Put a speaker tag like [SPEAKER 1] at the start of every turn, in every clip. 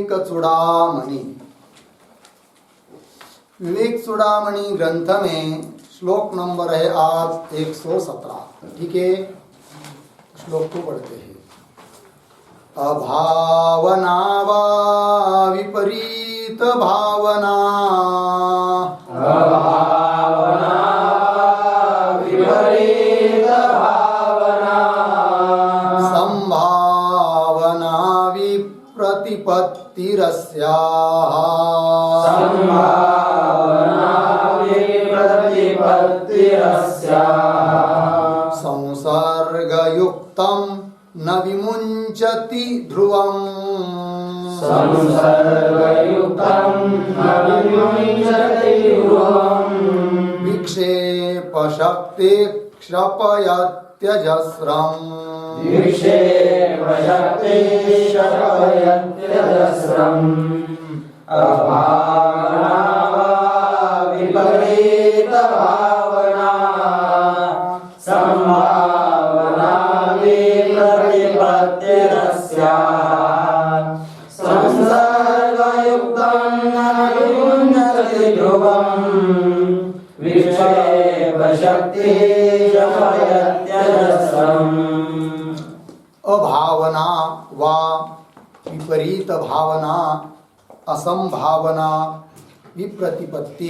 [SPEAKER 1] विवेक चूड़ामणि। विवेक चूड़ामणि ग्रंथ में श्लोक नंबर है आज 117। ठीक है, श्लोक को पढ़ते हैं। अभावना वा विपरीत भावना,
[SPEAKER 2] अभावना विपरीत भावना,
[SPEAKER 1] संभावना विप्रतिपत्तिरस्याः,
[SPEAKER 2] संभावना विप्रतिपत्तिरस्याः,
[SPEAKER 1] संसर्गयुक्तं न विमुञ्चति ध्रुवम्,
[SPEAKER 2] संसर्गयुक्तं न विमुञ्चति ध्रुवम्,
[SPEAKER 1] विक्षेपशक्ति क्षपयत्यजस्रम्,
[SPEAKER 2] विक्षेपशक्ति क्षपयत्यजस्रम्, अभावना विपरीत भावना, संभावना विप्रतिपत्तिरस्याः, संसर्गयुक्तं न विमुञ्चति ध्रुवम्, विक्षेपशक्ति क्षपयत्यजस्रम्।
[SPEAKER 1] अभावना वा विपरीत भावना, असंभावना विप्रतिपत्ति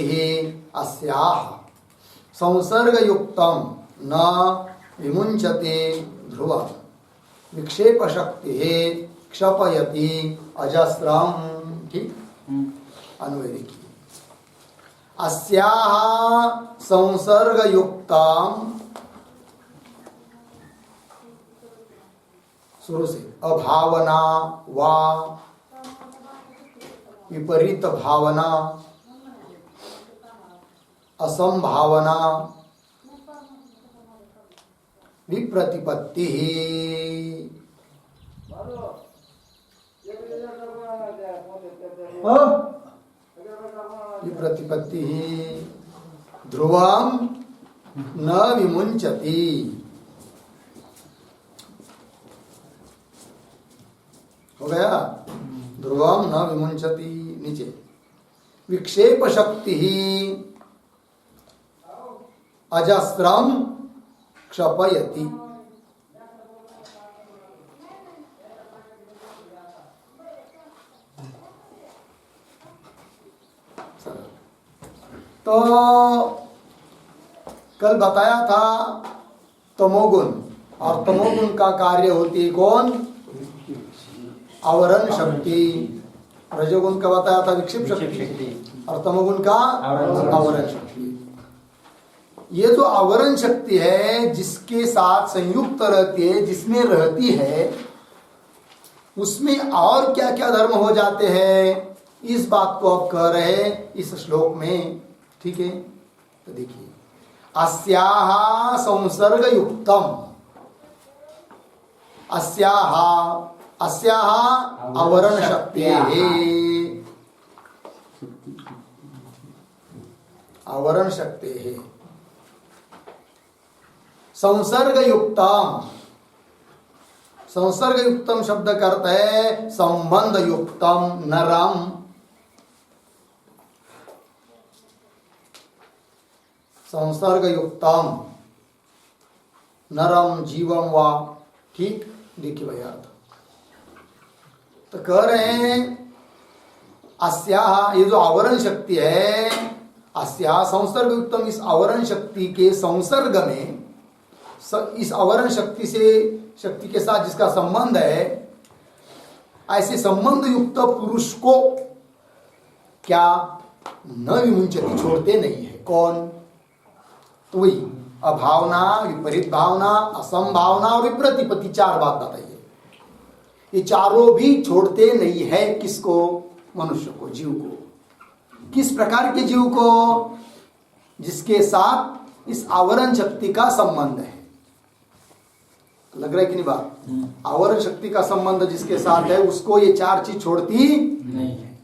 [SPEAKER 1] अस्याः, संसर्गयुक्तं न विमुञ्चते ध्रुवम्, विक्षेपशक्ति क्षपयति अजस्रम्। ठीक, अनुवाद देखिए। अस्याः संसर्गयुक्तां, शुरू से, अभावना वा विपरीत भावना, असंभावना विप्रतिपत्ति, विप्रतिपत्ति ध्रुवं न विमुञ्चति। हो गया, ध्रुवम न विमुञ्चति। नीचे, विक्षेप शक्ति अजस्रम क्षपयति। तो कल बताया था तमोगुण, और तमोगुण का कार्य होती है कौन? आवरण शक्ति। रजोगुण का बताया था विक्षेप शक्ति, और तमोगुण का आवरण शक्ति। ये जो आवरण शक्ति है, जिसके साथ संयुक्त रहती है, जिसमें रहती है, उसमें और क्या क्या धर्म हो जाते हैं, इस बात को आप कह रहे हैं इस श्लोक में। ठीक है, तो देखिए, अस्याः संसर्ग युक्तम, अस्याः, अस्याः आवरण शक्ति है, आवरण शक्ति है। संसर्ग युक्तम, संसर्ग युक्तम शब्द का अर्थ है संबंध युक्तम नरम। संसर्ग युक्तम नरम जीवम वा। ठीक, देखिए भैया, तो कह रहे हैं अस्याः, ये जो आवरण शक्ति है, अस्याः संसर्ग युक्तम, इस आवरण शक्ति के संसर्ग में, इस आवरण शक्ति से, शक्ति के साथ जिसका संबंध है, ऐसे संबंध युक्त पुरुष को क्या न विमुंचति, छोड़ते नहीं है। कौन? तो वही अभावना, विपरीत भावना, असंभावना और विप्रतिपत्ति, चार बात बताइए। ये चारों भी छोड़ते नहीं है किसको? मनुष्य को, जीव को। किस प्रकार के जीव को? जिसके साथ इस आवरण शक्ति का संबंध है। लग रहा है कि नहीं बात? आवरण शक्ति का संबंध जिसके साथ है, उसको ये चार चीज छोड़ती नहीं है।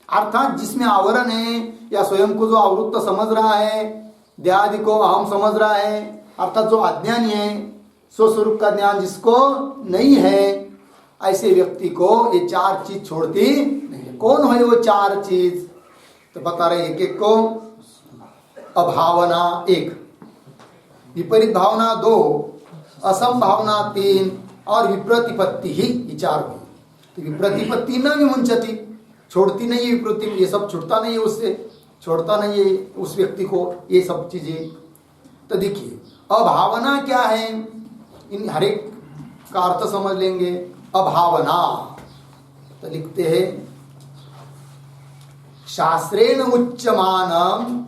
[SPEAKER 1] अर्थात जिसमें आवरण है, या स्वयं को जो आवृत्त समझ रहा है, देहादि को अहम समझ रहा है, अर्थात जो अज्ञानी है, स्वस्वरूप का ज्ञान जिसको नहीं है, ऐसे व्यक्ति को ये चार चीज छोड़ती नहीं। कौन है वो चार चीज? तो बता रहे एक एक को। अभावना 1, विपरीत भावना 2, असंभावना 3 और विप्रतिपत्ति ही ये 4 हुई। तो विप्रतिपत्ति न विमुंचति, छोड़ती नहीं है विप्रति, ये सब छूटता नहीं है उससे, छोड़ता नहीं है उस व्यक्ति को ये सब चीजें। तो देखिए अभावना क्या है, इन हर एक का अर्थ समझ लेंगे। अभावना तो लिखते हैं शास्त्रेण उच्यमानम,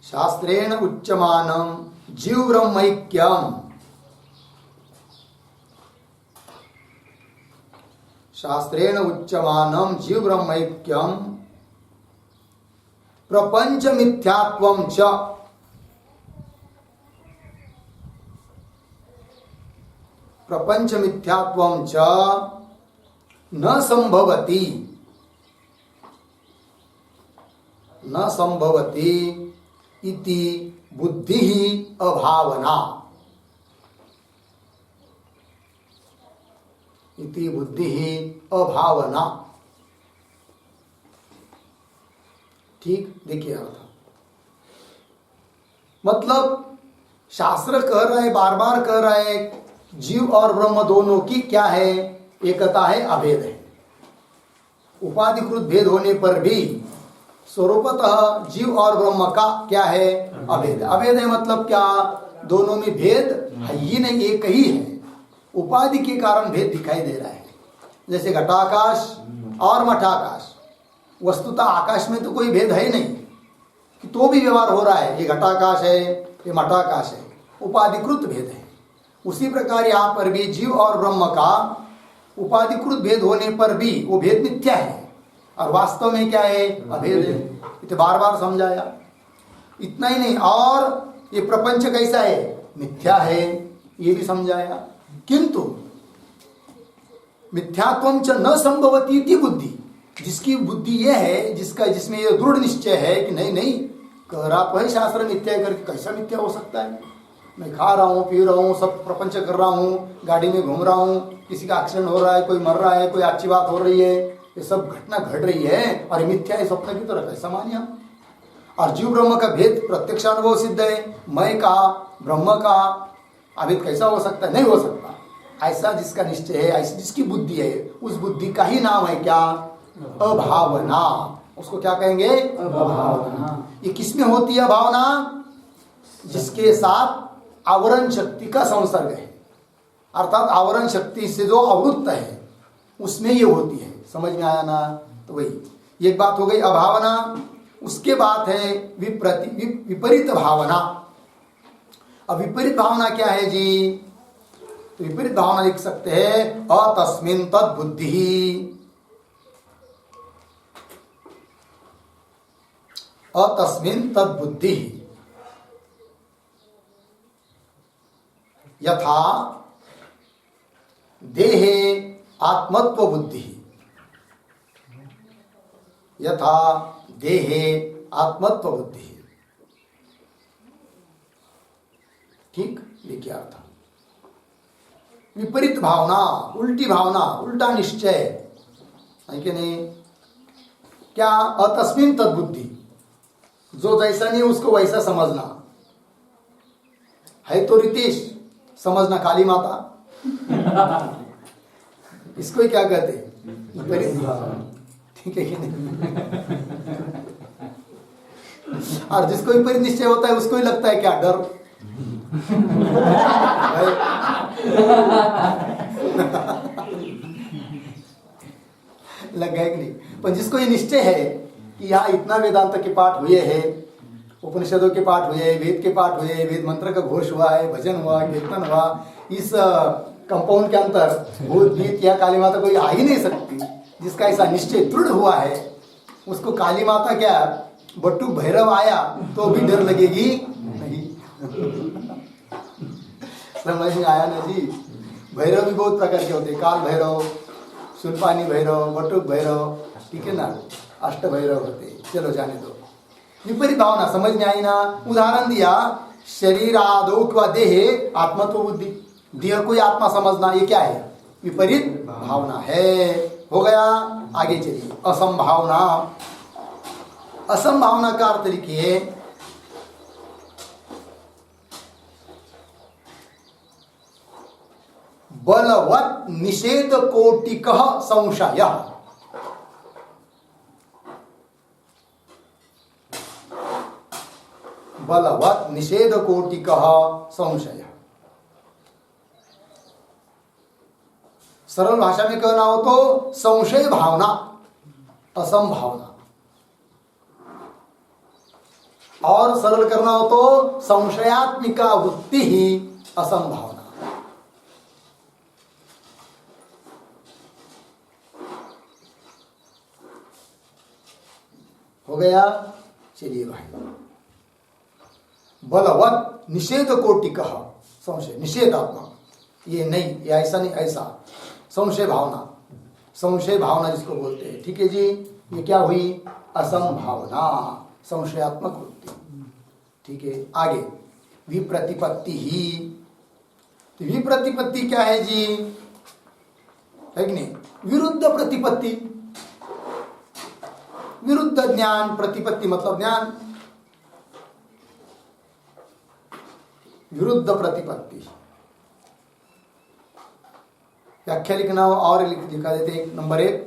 [SPEAKER 1] शास्त्रेण उच्यमानम जीव ब्रह्मैक्यम, शास्त्रेण उच्यमानम जीव ब्रह्मैक्यम प्रपंच मिथ्यात्वम च, प्रपंच मिथ्यात्वम च न संभवति, न संभवति इति बुद्धि अभावना, इति बुद्धि अभावना। ठीक, देखिए अर्थ मतलब शास्त्र कह रहा है, बार बार कह रहा है जीव और ब्रह्म दोनों की क्या है, एकता है, अभेद है। उपाधिकृत भेद होने पर भी स्वरूपतः जीव और ब्रह्म का क्या है, अभेद। अभेद है मतलब क्या, दोनों में भेद है ही नहीं, एक ही है। उपाधि के कारण भेद दिखाई दे रहा है, जैसे घटाकाश और मठाकाश। वस्तुतः आकाश में तो कोई भेद है ही नहीं, कि तो भी व्यवहार हो रहा है, ये घटाकाश है, ये मठाकाश है, उपाधिकृत भेद है। उसी प्रकार यहाँ पर भी जीव और ब्रह्म का उपाधिकृत भेद होने पर भी वो भेद मिथ्या है, और वास्तव में क्या है, अभेद है। इसे बार बार समझाया। इतना ही नहीं, और ये प्रपंच कैसा है, मिथ्या है, ये भी समझाया। किंतु मिथ्यात्वम च न संभवती इति बुद्धि, जिसकी बुद्धि ये है, जिसमें ये दृढ़ निश्चय है कि नहीं नहीं, कह रहा तो है शास्त्र मिथ्या करके, कैसा मिथ्या हो सकता है। मैं खा रहा हूँ, पी रहा हूँ, सब प्रपंच कर रहा हूँ, गाड़ी में घूम रहा हूँ, किसी का एक्सीडेंट हो रहा है, कोई मर रहा है, कोई अच्छी बात हो रही है, ये सब घटना घट रही है और ये मिथ्या है, स्वप्न की तरह, कैसा मानिए हम। और जीव ब्रह्म का भेद प्रत्यक्ष अनुभव सिद्ध है, मैं का ब्रह्म का अभेद कैसा हो सकता है, नहीं हो सकता। ऐसा जिसका निश्चय है, ऐसी जिसकी बुद्धि है, उस बुद्धि का ही नाम है क्या, अभावना। उसको क्या कहेंगे, अभावना। ये किसमें होती है भावना, जिसके साथ आवरण शक्ति का संसर्ग है, अर्थात आवरण शक्ति से जो आवृत्त है उसमें ये होती है। समझ में आया ना। तो वही एक बात हो गई अभावना। उसके बाद है विपरीत भावना। अब विपरीत भावना क्या है जी, तो विपरीत भावना लिख सकते हैं अतस्मिन् तद बुद्धि, अतस्मिन् तद बुद्धि यथा देहे आत्मत्व बुद्धि, यथा देहे आत्मत्व बुद्धि। ठीक, ये क्या अर्थ। विपरीत भावना, उल्टी भावना, उल्टा निश्चय है कि नहीं। क्या, अतस्मिन् तद बुद्धि, जो जैसा नहीं उसको वैसा समझना है। तो रितेश समझना काली माता, इसको ही क्या कहते हैं, विपरीत भावना। ठीक है कि नहीं। और जिसको विपरीत निश्चय होता है उसको ही लगता है क्या, डर। लग गया कि नहीं। पर जिसको ये निश्चय है कि यहाँ इतना वेदांत के पाठ हुए हैं, उपनिषदों के पाठ हुए, वेद के पाठ हुए, वेद मंत्र का घोष हुआ है, भजन हुआ, कीर्तन हुआ, इस कंपाउंड के अंदर भूत भीत या काली माता कोई आ ही नहीं सकती। जिसका ऐसा निश्चय दृढ़ हुआ है उसको काली माता क्या, बट्टू भैरव आया तो भी डर लगेगी नहीं। समझ में आया ना जी। भैरव भी बहुत प्रकार के होते हैं, काल भैरव, सुनपानी भैरव, बटुक भैरव, ठीक है ना, अष्ट भैरव होते। चलो जाने दो। विपरीत भावना समझ में आई ना। उदाहरण दिया, शरीर आदो व देह आत्मत्व बुद्धि, देह को ही आत्मा समझना, ये क्या है? विपरीत भावना है। हो गया। आगे चलिए। असंभावना। असंभावना का अर्थ लिखिए बलवत् निषेध कोटिकः संशयः। बलवत् निषेध कोटिकः संशयः। सरल भाषा में कहना हो तो संशय भावना, असंभावना, और सरल करना हो तो संशयात्मिका वृत्ति ही असंभावना। हो गया। चलिए भाई। बलवत् निषेध कोटिकः संशय, निषेधात्मक, ये नहीं, ये ऐसा नहीं, ऐसा संशय भावना, संशय भावना जिसको बोलते हैं। ठीक है जी। ये क्या हुई? असंभावना, संशयात्मक वृत्ति। ठीक है। आगे विप्रतिपत्ति ही। तो विप्रतिपत्ति क्या है जी? है कि नहीं? विरुद्ध प्रतिपत्ति, विरुद्ध ज्ञान। प्रतिपत्ति मतलब ज्ञान, विरुद्ध प्रतिपत्ति। व्याख्या लिखना हो और लिखा देते हैं। नंबर 1,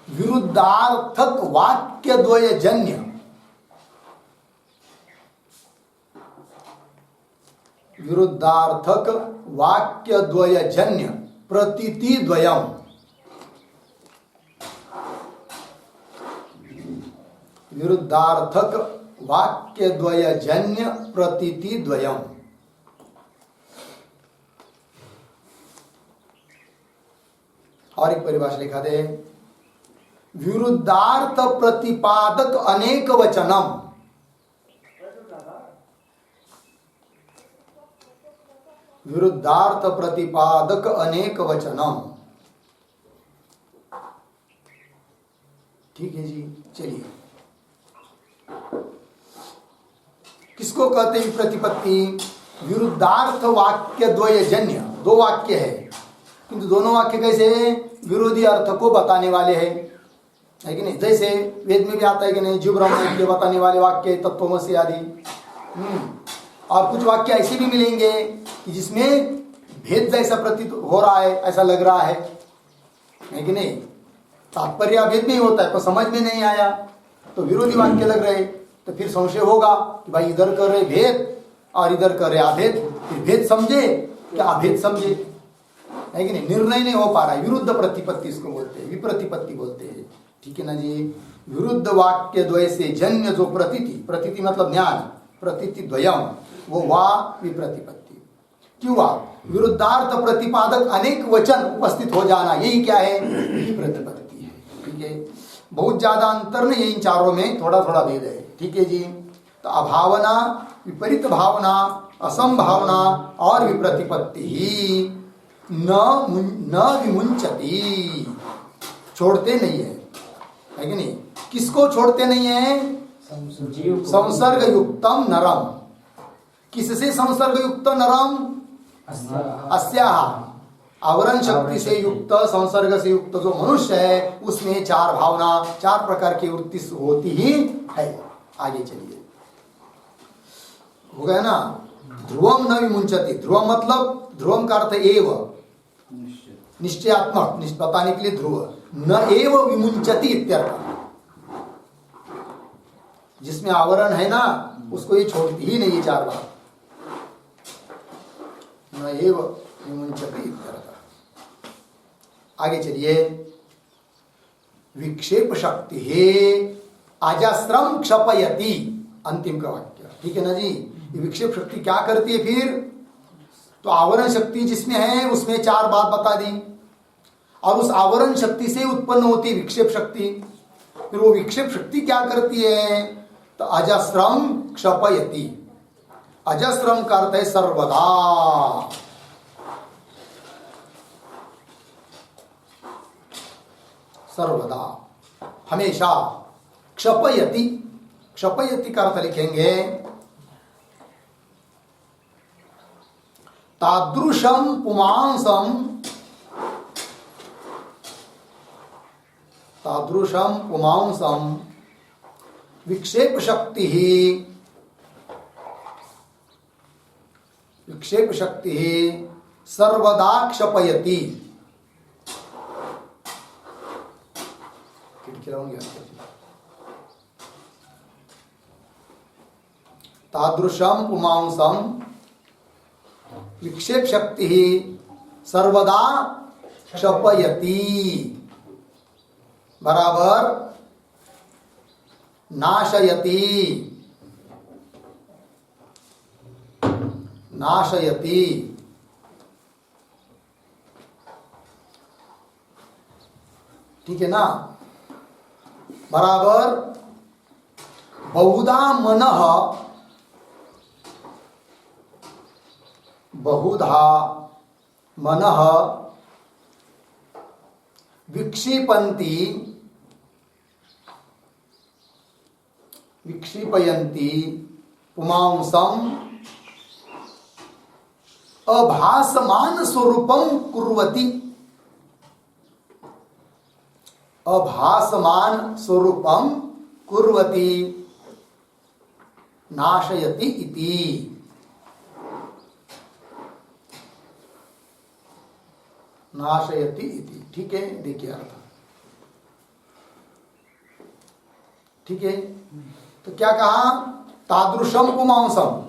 [SPEAKER 1] विरुद्धार्थक वाक्य द्वयजन्य, विरुद्धार्थक वाक्य द्वयजन्य प्रतीति द्वयम्, विरुद्धार्थक वाक्य द्वयजन्य प्रतीति द्वयम्। और एक परिभाषा लिखा दे, विरुद्धार्थ प्रतिपादक अनेक वचनम, विरुद्धार्थ प्रतिपादक अनेक वचनम। ठीक है जी। चलिए, किसको कहते हैं प्रतिपत्ति? विरुद्धार्थ वाक्य द्वयजन्य, दो वाक्य है किंतु दोनों वाक्य कैसे विरोधी अर्थ को बताने वाले हैं, है कि नहीं? जैसे वेद में भी आता है कि नहीं, जीव ब्रह्म के बताने वाले वाक्य तत्वमसि आदि। और कुछ वाक्य ऐसे भी मिलेंगे कि जिसमें भेद जैसा प्रतीत हो रहा है, ऐसा लग रहा है कि नहीं? तात्पर्य भेद नहीं होता है, पर समझ में नहीं आया तो विरोधी वाक्य लग रहे, तो फिर संशय होगा कि भाई इधर कर रहे भेद और इधर कर रहे अभेद, फिर भेद समझे क्या अभेद समझे, है कि नहीं? निर्णय नहीं हो पा रहा है। विरुद्ध प्रतिपत्ति इसको बोलते हैं, विप्रतिपत्ति बोलते हैं। ठीक है ना जी। विरुद्ध वाक्य द्वय से जन्य जो प्रतीति, प्रतीति मतलब ज्ञान, प्रतीति द्वयम, वो वा विप्रतिपत्ति। क्यों वा? विरुद्धार्थ प्रतिपादक अनेक वचन उपस्थित हो जाना, यही क्या है? विप्रतिपत्ति है। ठीक है। बहुत ज्यादा अंतर नहीं है इन चारों में, थोड़ा थोड़ा भेद है। ठीक है जी। तो अभावना, विपरीत भावना, असंभावना और विप्रतिपत्ति ही न विमुंचती, छोड़ते नहीं है कि नहीं? किसको छोड़ते नहीं है? संसर्ग युक्तम नरम। किससे संसर्ग युक्त नरम? अस्याह, आवरण शक्ति से युक्त, संसर्ग से युक्त जो मनुष्य है उसमें चार भावना, चार प्रकार की वृत्ति होती ही है। आगे चलिए। हो गया ना। ध्रुवम न विमुंचति। ध्रुवम मतलब, ध्रुवम का अर्थ एव, निश्चयात्मक, बताने के लिए ध्रुव। न एव विमुंचति इत्यर्थ, जिसमें आवरण है ना उसको ये छोड़ती ही नहीं, चार बार। न एव विमुंचति इत्यर्थ। आगे चलिए। विक्षेप शक्ति है अजस्रम क्षपयति, अंतिम का वाक्य। ठीक है ना जी। ये विक्षेप शक्ति क्या करती है फिर? तो आवरण शक्ति जिसमें है उसमें चार बात बता दी, और उस आवरण शक्ति से उत्पन्न होती है विक्षेप शक्ति। फिर वो विक्षेप शक्ति क्या करती है? तो अजस्रम क्षपयति। अजस्रम का अर्थ है सर्वदा, सर्वदा, हमेशा। क्षपयति, क्षपयति का अर्थ लिखेंगे तादृशम पुमांसम विक्षेप शक्ति सर्वदा क्षपयति। तादृशम पुमांसम विक्षेप शक्ति सर्वदा क्षपयति बराबर नाशयति ठीक है ना। बराबर बहुधा मनः विक्षिपयन्ति पुमांसम अभासमान स्वरूपम कुर्वति नाशयति इति। ठीक है, देखिए अर्थ। ठीक है, तो क्या कहा? तादृशम पुमांसम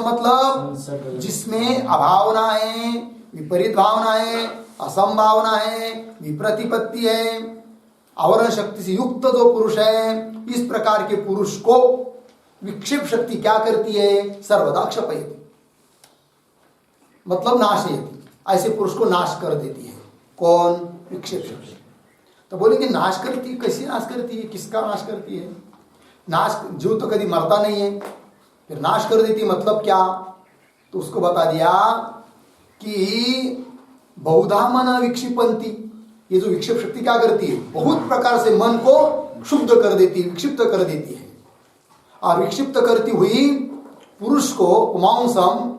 [SPEAKER 1] मतलब जिसमें अभावनाएं, विपरीत भावनाएं, असंभावनाएं, विप्रतिपत्ति है, आवरण शक्ति से युक्त जो पुरुष है, इस प्रकार के पुरुष को विक्षेप शक्ति क्या करती है? सर्वदा क्षपयति, मतलब नाशयति। ऐसे पुरुष को नाश कर देती है। कौन? विक्षेप शक्ति। तो बोलेंगे नाश करती, कैसे नाश करती है? किसका नाश करती है? नाश, जीव तो कभी मरता नहीं है, फिर नाश कर देती मतलब क्या? तो उसको बता दिया कि बहुधा मन विक्षिपंती, ये जो विक्षेप शक्ति क्या करती है? बहुत प्रकार से मन को शुद्ध कर देती है, विक्षिप्त कर देती है। और विक्षिप्त करती हुई पुरुष को पुमांसम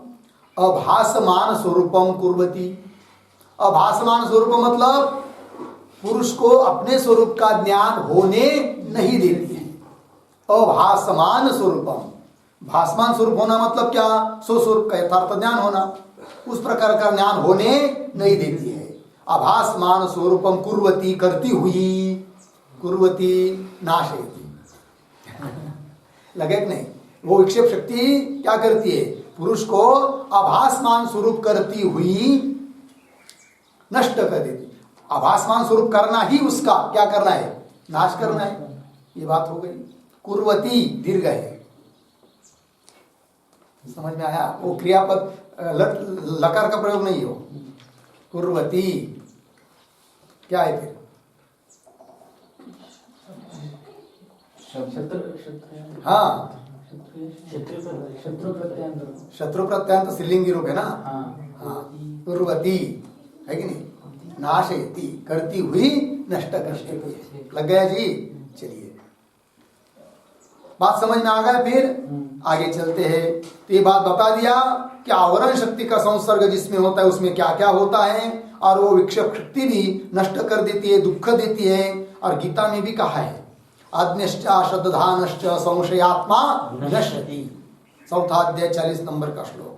[SPEAKER 1] अभासमान स्वरूपम कुर्वती। अभासमान स्वरूप मतलब पुरुष को अपने स्वरूप का ज्ञान होने नहीं देती है। अभासमान स्वरूपम, भासमान स्वरूप होना मतलब क्या? स्वस्वरूप का यथार्थ ज्ञान होना, उस प्रकार का ज्ञान होने नहीं देती है। अभासमान स्वरूपम कुर्वती, करती हुई, कुर्वती नाशयति। लगे कि नहीं? वो विक्षेप शक्ति क्या करती है? पुरुष को अभासमान स्वरूप करती हुई नष्ट कर देती। अभासमान स्वरूप करना ही उसका क्या करना है? नाश करना है। ये बात हो गई। कुर्वती दीर्घ है, समझ में आया? वो क्रियापद लकार का प्रयोग नहीं हो। कुर्वती क्या है फिर? हाँ, शत्रु प्रत्यांत स्त्रीलिंगी रूप है ना। हाँ, कुर्वती है कि नहीं? नाशयति, करती हुई, नष्ट करती हुई। लग गया जी? चलिए, बात समझ में आ गया। फिर आगे चलते हैं। तो ये बात बता दिया कि आवरण शक्ति का संसर्ग जिसमें होता है उसमें क्या क्या होता है, और वो विक्षेप शक्ति भी नष्ट कर देती है, दुख देती है। और गीता में भी कहा है अज्ञश्च श्रद्धानश्च संशयात्मा विनश्यति, चौथा अध्याय 40 नंबर का श्लोक।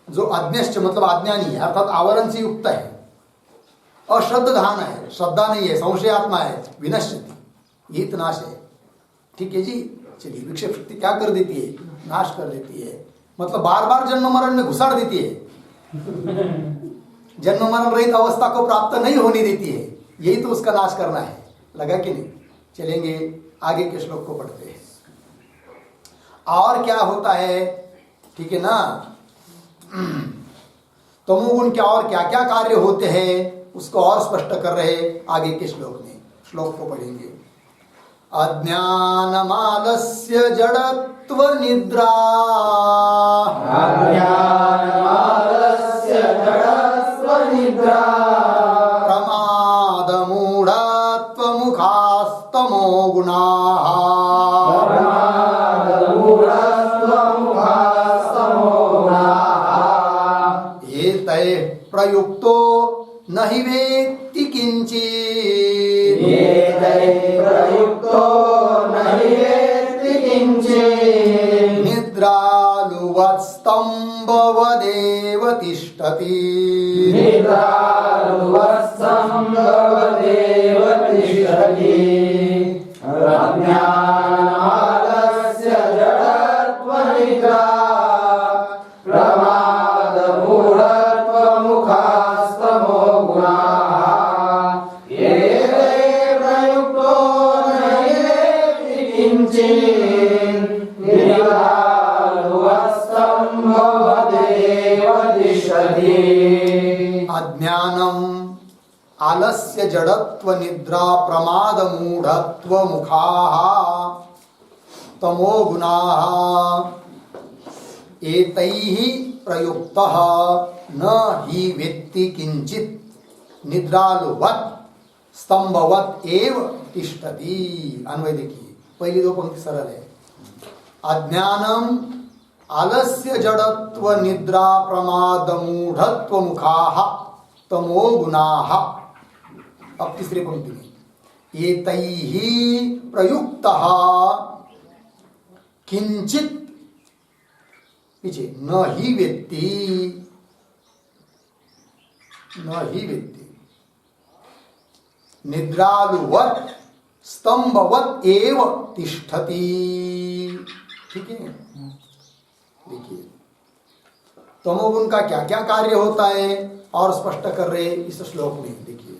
[SPEAKER 1] जो अज्ञश्च मतलब अज्ञानी है, अर्थात आवरण से युक्त है, अश्रद्धान है, श्रद्धा नहीं है, संशयात्मा है, विनश्यति, ये तो नाश है। ठीक है जी? चलिए, विक्षेप शक्ति क्या कर देती है? नाश कर देती है, मतलब बार बार जन्म मरण में घुसाड़ देती है, जन्म मरण रहित अवस्था को प्राप्त नहीं होने देती है। यही तो उसका नाश करना है। लगा कि नहीं? चलेंगे, आगे के श्लोक को पढ़ते हैं। और क्या होता है? ठीक है ना? तमोगुण क्या और क्या क्या कार्य होते हैं उसको और स्पष्ट कर रहे आगे के श्लोक में। श्लोक को पढ़ेंगे। अज्ञानमालस्य जडत्व निद्रा,
[SPEAKER 2] अज्ञानमालस्य जडत्व निद्रा,
[SPEAKER 1] प्रमाद मूढ़त्व मुखास्तमो गुणाः,
[SPEAKER 2] प्रमाद मूढ़त्व मुखास्तमो गुणाः,
[SPEAKER 1] प्रयुक्तो न हि वेत्ति किंचित्
[SPEAKER 2] प्रयुक्तो न हि वेत्ति किंचित्
[SPEAKER 1] निद्रालुवत् स्तम्भवदेव तिष्ठति
[SPEAKER 2] निद्रालुवत्संभवदेव तिष्ठति अज्ञानालस्य जडत्वनिद्रा प्रमादमूढत्वमुखास्तमो गुणाः एते प्रयुक्तो न हि वेत्ति किंचित् निद्रालुवत्संभवदेव तिष्ठति
[SPEAKER 1] अज्ञानम आलस्य जडत्व निद्रा प्रमाद मूढ़त्व मुखाः तमो गुणाः एतैः प्रयुक्तः न हि वेत्ति किंचित् निद्रालुवत् स्तंभवत् एव तिष्ठति। अन्वय देखिए, पहली दो पंक्ति सरल है। अज्ञानम आलस्य जडत्व निद्रा प्रमाद मूढ़त्व मुखाः तमो गुणाः। अब तीसरी पंक्ति में एतैः प्रयुक्तः किंचित् पीछे न हि वेत्ति निद्रालुवत् स्तंभवत् एव तिष्ठति। ठीक है, देखिए तमोगुण का क्या क्या कार्य होता है और स्पष्ट कर रहे इस श्लोक में। देखिए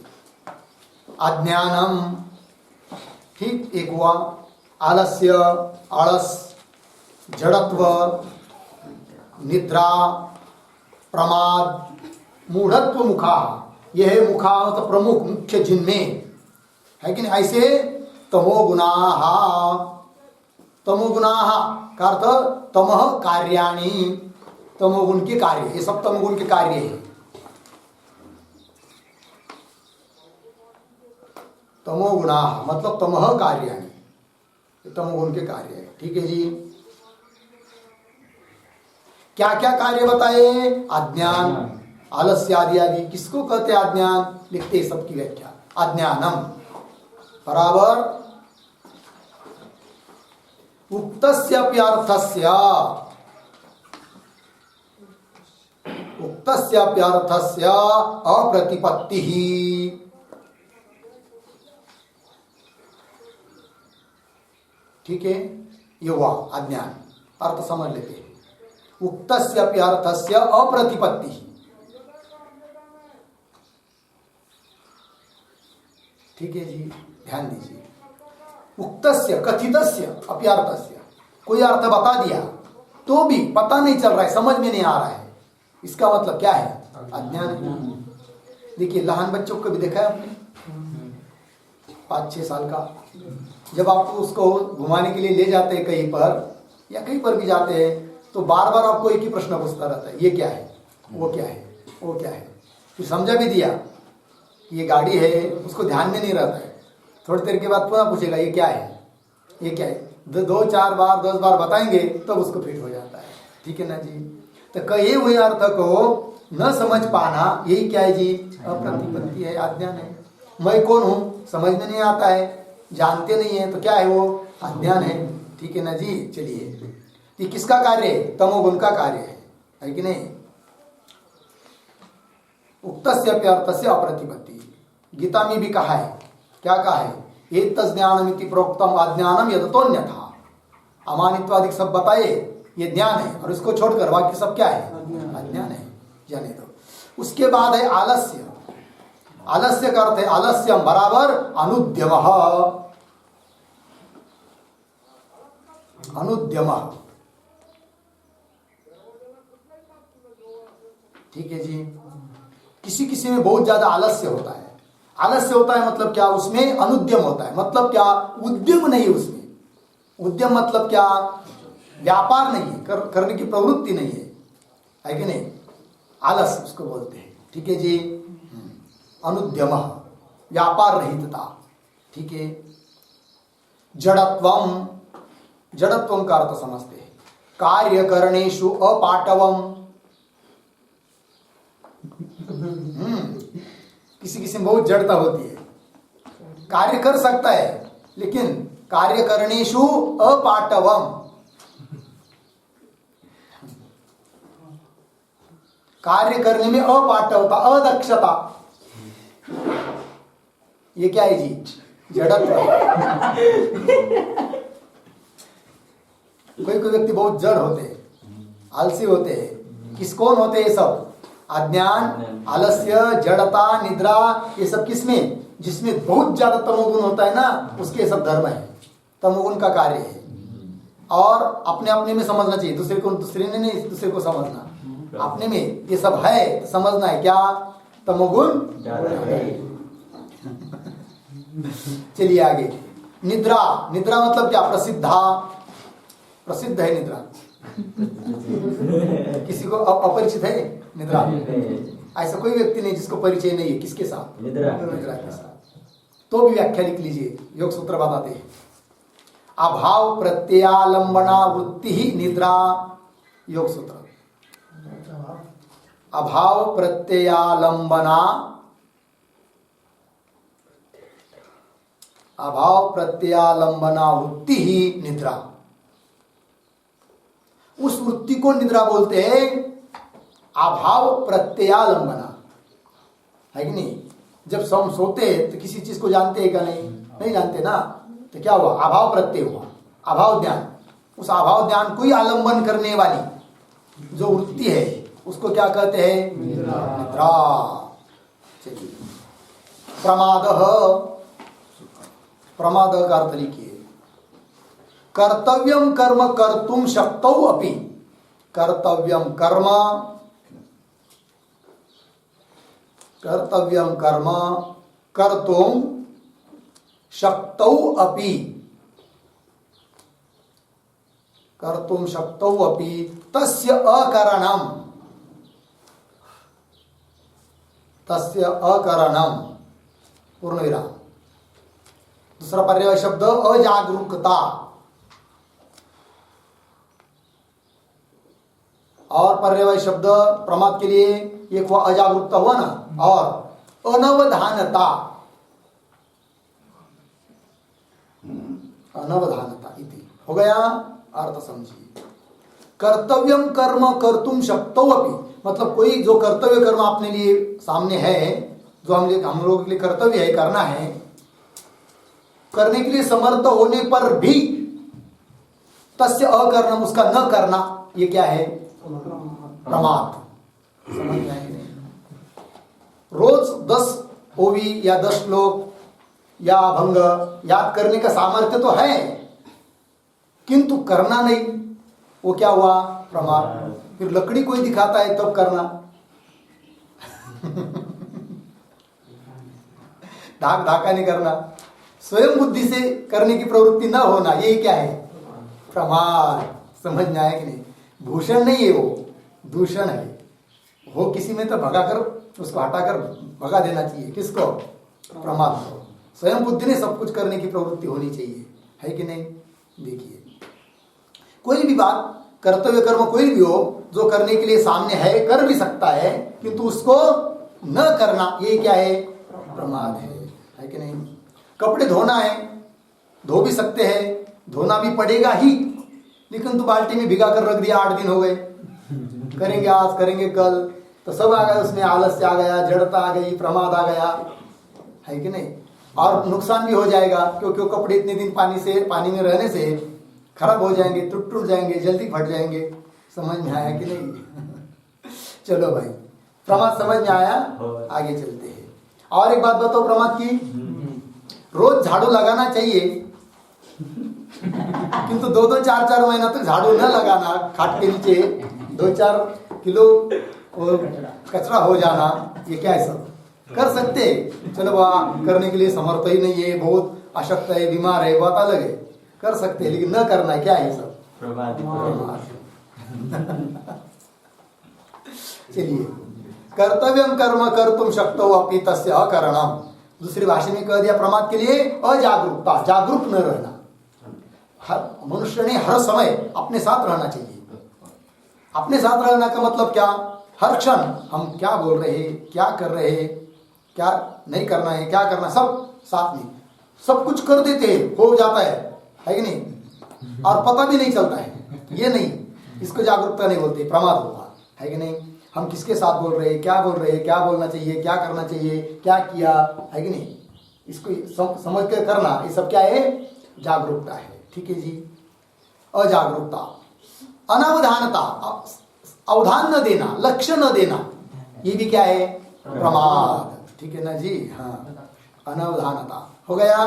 [SPEAKER 1] अज्ञानम, ठीक एक हुआ, आलस्य आलस, जड़त्व, निद्रा, प्रमाद, मूढ़त्व मुखा, यह है मुखा मतलब प्रमुख मुख्य जिनमें है कि नहीं। ऐसे तमोगुणाः, तमोगुणाः का अर्थ तमः कार्याणि, तमोगुण के कार्य, ये सब तमोगुण के कार्य है। तमोगुणाः मतलब तमः कार्याणि, तमोगुण के कार्य है। ठीक है जी, क्या क्या कार्य बताए? अज्ञान, आलस्य आदि आदि। किसको कहते हैं अज्ञान? लिखते सबकी व्याख्या। अज्ञानम बराबर उक्तस्याप्यर्थस्य अप्रतिपत्तिः। ठीक है, ये हुआ अज्ञान, अर्थ समझ लेते हैं। उक्तस्याप्यर्थस्य अप्रतिपत्तिः। ठीक है जी, ध्यान दीजिए। उक्तस्य कथितस्य अप्यार्थस्य, कोई अर्थ बता दिया तो भी पता नहीं चल रहा है, समझ में नहीं आ रहा है, इसका मतलब क्या है? अज्ञान है। देखिए लहान बच्चों को भी देखा है आपने, 5-6 साल का, जब आप उसको घुमाने के लिए ले जाते हैं कहीं पर या कहीं पर भी जाते हैं तो बार बार आपको एक ही प्रश्न पूछता रहता है, ये क्या है, वो क्या है, वो क्या है। फिर समझा भी दिया कि ये गाड़ी है, उसको ध्यान में नहीं रहता है, थोड़ी देर के बाद पुनः पूछेगा ये क्या है, ये क्या है। 2-4 बार 10 बार बताएंगे तब उसको फिट हो जाता है। ठीक है ना जी। तो कहे हुए अर्थ को न समझ पाना, यही क्या है जी? अप्रतिपत्ति है, अज्ञान है। मैं कौन हूँ समझ में नहीं आता है, जानते नहीं है, तो क्या है वो? अज्ञान है। ठीक है ना जी। चलिए, ये किसका कार्य है? तमोगुण का कार्य है कि नहीं? उक्तस्याप्यर्थस्य अप्रतिपत्ति। गीता में भी कहा है, क्या कहा है? एतज्ज्ञानमिति प्रोक्तम अज्ञानम यदतोऽन्यथा। अमानित्वादि सब बताए, ये ज्ञान है, और इसको छोड़कर बाकी सब क्या है? अज्ञान है, जाने दो। उसके बाद है आलस्य। आलस्य का अर्थ है आलस्यम बराबर अनुद्यमः। अनुद्यमः, ठीक है जी। किसी किसी में बहुत ज्यादा आलस्य होता है। आलस्य होता है मतलब क्या? उसमें अनुद्यम होता है, मतलब क्या? उद्यम नहीं उसमें। उद्यम मतलब क्या? व्यापार नहीं है, करने की प्रवृत्ति नहीं है कि नहीं? आलस उसको बोलते हैं। ठीक है जी। अनुद्यम, व्यापार रहितता। ठीक है। जड़त्वम, जड़त्वम का अर्थ समझते हैं कार्यकरणेषु अपाटवम। किसी किसी में बहुत जड़ता होती है, कार्य कर सकता है लेकिन कार्य करणेषु अपाटवम, कार्य करने में अपाटवता, अदक्षता, ये क्या है जी? जड़त्व। कोई कोई व्यक्ति बहुत जड़ होते हैं, आलसी होते हैं। कौन होते हैं ये सब? अज्ञान, आलस्य, जड़ता, निद्रा, ये सब किसमें? जिसमें बहुत ज्यादा तमोगुण होता है ना, उसके सब धर्म है, तमोगुण का कार्य है। और अपने अपने में समझना चाहिए, दूसरे को दूसरे ने नहीं, दूसरे को समझना। अपने में ये सब है तो समझना है क्या? तमोगुण। चलिए आगे। निद्रा, निद्रा मतलब क्या? प्रसिद्धा, प्रसिद्ध है निद्रा। किसी को अपरिचित है निद्रा? ऐसा कोई व्यक्ति नहीं जिसको परिचय नहीं है किसके साथ? निद्रा के साथ। तो भी व्याख्या लिख लीजिए, योग सूत्र बताते हैं। अभाव प्रत्यालंबना वृत्ति ही निद्रा, योग सूत्र। अभाव प्रत्ययालंबना, अभाव प्रत्यालंबना वृत्ति ही निद्रा। उस वृत्ति को निद्रा बोलते हैं। अभाव प्रत्ययालंबना है कि नहीं? जब हम सोते हैं तो किसी चीज को जानते हैं क्या? नहीं जानते ना। तो क्या हुआ? अभाव प्रत्यय हुआ, अभाव ज्ञान। उस अभाव ज्ञान को ही आलंबन करने वाली जो वृत्ति है उसको क्या कहते हैं? निद्रा। चलिए, प्रमाद, प्रमाद का अर्थ लिखिए। कर्तव्यम कर्म कर्तुम शक्तौ अपि, कर्तव्यम कर्म, कर्तव्यम कर्म कर्तुम शक्तौ अपि, कर्तुम शक्तौ अपि तस्य अकरणम, तस्य अकरणम, पूर्ण विराम। दूसरा पर्याय शब्द अजागरूकता, और पर्याय शब्द प्रमाद के लिए एक हुआ अजागरूकता हुआ ना, और अनवधानता, अनवधानता इति हो गया। अर्थ समझिए। कर्तव्यम कर्म कर्तुम शक्तौ अपि, मतलब कोई जो कर्तव्य कर्म अपने लिए सामने है, जो हम लोगों के लिए कर्तव्य है, करना है, करने के लिए समर्थ होने पर भी तस्य अकर्णम, उसका न करना, ये क्या है? प्रमाद। समझ में आए नहीं? रोज 10 ओवी या 10 श्लोक या अभंग याद करने का सामर्थ्य तो है, किंतु करना नहीं, वो क्या हुआ? प्रमाद। फिर लकड़ी कोई दिखाता है तब करना, धाक धाका नहीं करना, स्वयं बुद्धि से करने की प्रवृत्ति न होना, ये क्या है? प्रमाद। समझ में आया कि नहीं? भूषण नहीं है वो, दूषण है। वो किसी में तो भगाकर, उसको हटाकर भगा देना चाहिए। किसको? प्रमाद को। स्वयं बुद्धि ने सब कुछ करने की प्रवृत्ति होनी चाहिए, है कि नहीं? देखिए, कोई भी बात, कर्तव्य कर्म कोई भी हो, जो करने के लिए सामने है, कर भी सकता है, किंतु उसको न करना, ये क्या है? प्रमाद है कि नहीं? कपड़े धोना है, धो भी सकते हैं, धोना भी पड़ेगा ही, लेकिन तो बाल्टी में भिगा कर रख दिया, 8 दिन हो गए, करेंगे आज, करेंगे कल, तो सब आ गया उसमें, आलस्य आ गया, जड़ता आ गई, प्रमाद आ गया, है कि नहीं? और नुकसान भी हो जाएगा, क्योंकि कपड़े इतने दिन पानी में रहने से खराब हो जाएंगे, टूट जाएंगे, जल्दी फट जाएंगे। समझ में आया कि नहीं? चलो भाई, प्रमाद समझ में आया? आगे चलते हैं। और एक बात बताओ प्रमाद की, रोज झाड़ू लगाना चाहिए, किंतु 2-2, 4-4 महीना तक झाड़ू न लगाना, खाट के नीचे 2-4 किलो कचरा हो जाना, ये क्या है? सब कर सकते, चलो वह करने के लिए समर्थ ही नहीं है, बहुत अशक्त है, बीमार है, बात अलग है, कर सकते हैं, लेकिन न करना क्या है? सब प्रमाद। चलिए, कर्तव्यम कर्म कर्तुम शक्तो अपि तस्य अकरणम, दूसरी भाषा में कह दिया प्रमाद के लिए अजागरूकता, जागरूक न रहना। हर मनुष्य ने हर समय अपने साथ रहना चाहिए। अपने साथ रहना का मतलब क्या? हर क्षण हम क्या बोल रहे हैं, क्या कर रहे हैं, क्या नहीं करना है, क्या करना, सब साथ में सब कुछ कर देते हैं, हो जाता है कि नहीं, और पता भी नहीं चलता है। ये नहीं, इसको जागरूकता नहीं बोलते, प्रमाद होगा, है कि नहीं। हम किसके साथ बोल रहे हैं, क्या बोल रहे हैं, क्या बोलना चाहिए, क्या करना चाहिए, क्या किया, है कि नहीं, इसको समझ कर करना, ये सब क्या है, जागरूकता है। ठीक है जी। अजागरूकता, अनावधानता, अवधान न देना, लक्ष्य न देना, ये भी क्या है, प्रमाद। ठीक है ना जी। हाँ, अनावधानता हो गया।